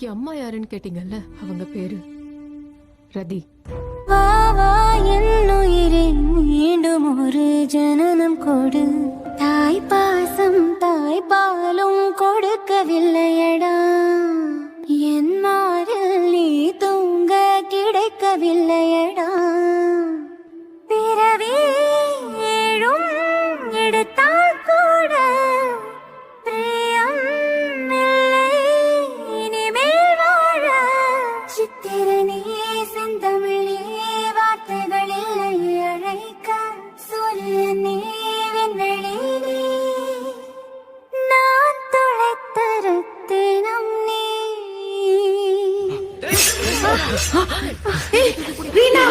என் அம்மா யாருன்னு கேட்டீங்கல்ல, அவங்க பேரு ரதி. வா வா என்னுயிரே மீண்டும் ஒரு ஜனனம் கொடு. தாய் பாசம் தாய் பாலும் கொடுக்கவில்லையடா. என் மாறில் நீ தூங்க கிடைக்கவில்லையடா. பிறவி ஏழும் எடுத்தால் கூட பிரியம் இல்லை இனிமேல் வாழ. சித்திரனே செந்தமிழே வார்த்தைகள் இல்லை அழைக்க. சூரியனே விண்வெளியிலே நான் தொலைத்த ரத்தினம் நீ. வீணா